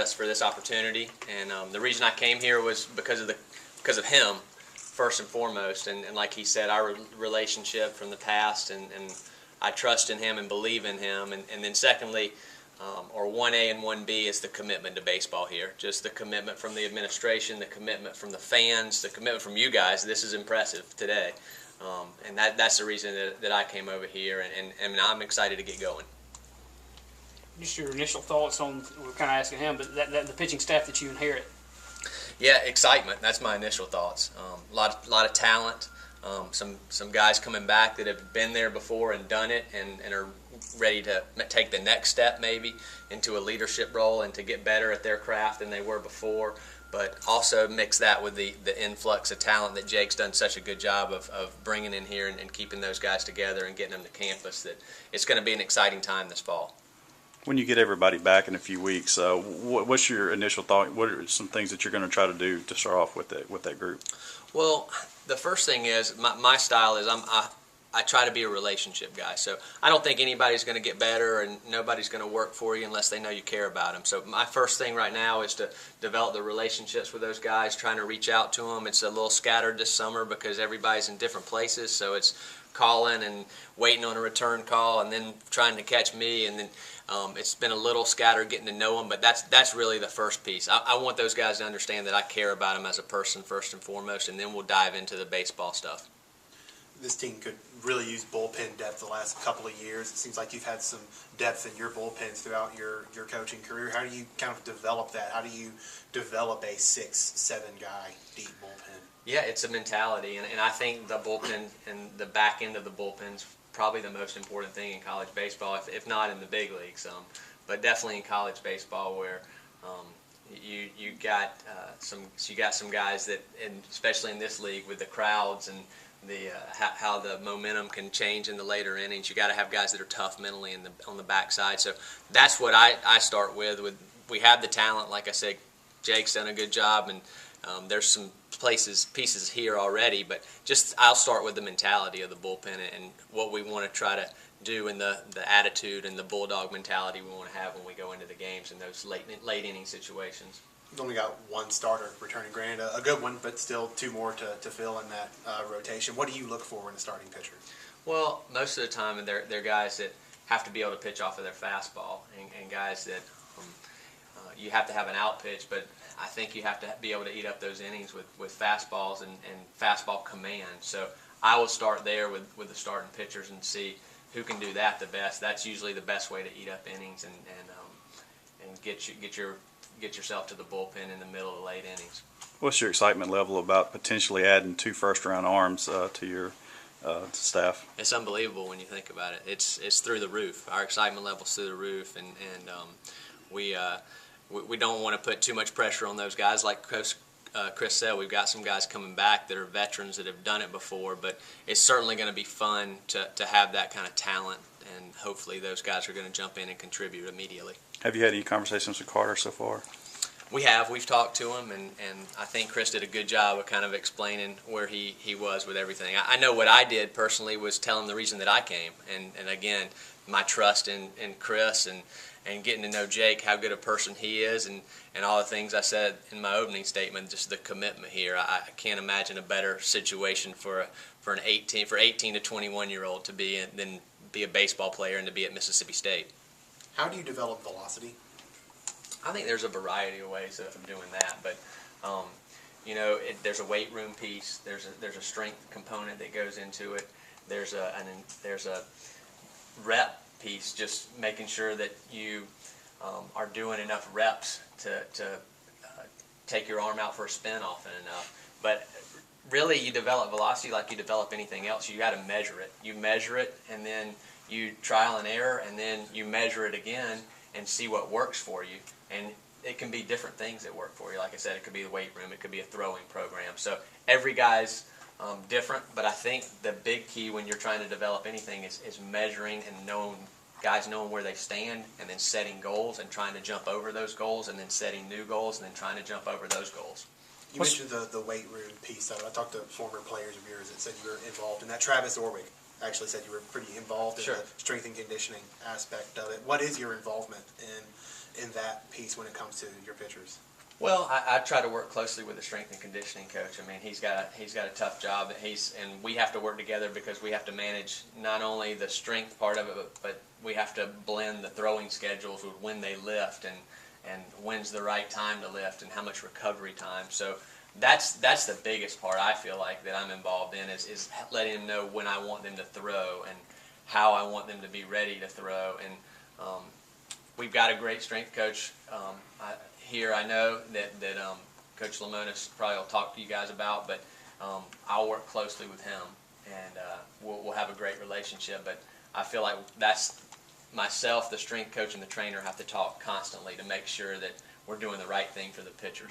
us for this opportunity, and the reason I came here was because of him, first and foremost, and like he said, our relationship from the past, and I trust in him and believe in him, and then secondly, or 1A and 1B is the commitment to baseball here. Just the commitment from the administration, the commitment from the fans, the commitment from you guys. This is impressive today. And that's the reason that I came over here, and I'm excited to get going. Just your initial thoughts on, we're kind of asking him, but the pitching staff that you inherit. Yeah, excitement. That's my initial thoughts. A lot of talent. Some guys coming back that have been there before and done it, and are ready to take the next step maybe into a leadership role and to get better at their craft than they were before. But also mix that with the influx of talent that Jake's done such a good job of bringing in here and keeping those guys together and getting them to campus. That it's going to be an exciting time this fall. When you get everybody back in a few weeks, what's your initial thought? What are some things that you're going to try to do to start off with that group? Well, the first thing is my style is I try to be a relationship guy. So I don't think anybody's going to get better and nobody's going to work for you unless they know you care about them. So my first thing right now is to develop the relationships with those guys, trying to reach out to them. It's a little scattered this summer because everybody's in different places. So it's calling and waiting on a return call and then trying to catch me, and then it's been a little scattered getting to know them, but that's really the first piece. I want those guys to understand that I care about them as a person first and foremost, and then we'll dive into the baseball stuff. This team could really use bullpen depth the last couple of years. It seems like you've had some depth in your bullpens throughout your coaching career. How do you kind of develop that? How do you develop a 6-7 guy deep bullpen? Yeah, it's a mentality, and I think the bullpen and the back end of the bullpen's probably the most important thing in college baseball, if not in the big leagues, but definitely in college baseball, where you got some guys that, and especially in this league with the crowds and the how the momentum can change in the later innings. You got to have guys that are tough mentally on the backside. So that's what I start with. We have the talent, like I said. Jake's done a good job, and there's some pieces here already, but I'll start with the mentality of the bullpen and what we want to try to do, and the attitude and the bulldog mentality we want to have when we go into the games in those late inning situations. You've only got one starter returning, granted a good one, but still two more to fill in that rotation. What do you look for in a starting pitcher? Well, most of the time they're guys that have to be able to pitch off of their fastball, and guys that you have to have an out pitch, but I think you have to be able to eat up those innings with fastballs and fastball command. So I will start there with the starting pitchers and see who can do that the best. That's usually the best way to eat up innings and get yourself to the bullpen in the middle of the late innings. What's your excitement level about potentially adding 2 first-round arms to your staff? It's unbelievable when you think about it. It's through the roof. Our excitement level's through the roof, and we don't want to put too much pressure on those guys. Like Chris said, we've got some guys coming back that are veterans that have done it before, but it's certainly going to be fun to have that kind of talent, and hopefully those guys are going to jump in and contribute immediately. Have you had any conversations with Carter so far? We have. We've talked to him, and I think Chris did a good job of kind of explaining where he was with everything. I know what I did personally was tell him the reason that I came, and again, my trust in Chris and getting to know Jake, how good a person he is, and all the things I said in my opening statement, just the commitment here. I can't imagine a better situation for an 18 to 21-year-old to be than be a baseball player and to be at Mississippi State. How do you develop velocity? I think there's a variety of ways of doing that, but there's a weight room piece. There's a strength component that goes into it. There's a rep piece, just making sure that you are doing enough reps to take your arm out for a spin often enough. But really, you develop velocity like you develop anything else. You got to measure it. You measure it, and then you trial and error, and then you measure it again and see what works for you. And it can be different things that work for you. Like I said, it could be the weight room. It could be a throwing program. So every guy's different, but I think the big key when you're trying to develop anything is measuring and knowing where they stand, and then setting goals and trying to jump over those goals, and then setting new goals, and then trying to jump over those goals. You mentioned the weight room piece of it. I talked to former players of yours that said you were involved in that. Travis Orwig actually said you were pretty involved in the strength and conditioning aspect of it. What is your involvement in that piece when it comes to your pitchers? Well, I try to work closely with the strength and conditioning coach. I mean, he's got a tough job, and we have to work together because we have to manage not only the strength part of it, but we have to blend the throwing schedules with when they lift and when's the right time to lift and how much recovery time. So that's the biggest part I feel like that I'm involved in is letting them know when I want them to throw and how I want them to be ready to throw. And we've got a great strength coach here. I know that Coach Lamonis probably will talk to you guys about, but I'll work closely with him, and we'll have a great relationship. But I feel like that's myself, the strength coach, and the trainer have to talk constantly to make sure that we're doing the right thing for the pitchers.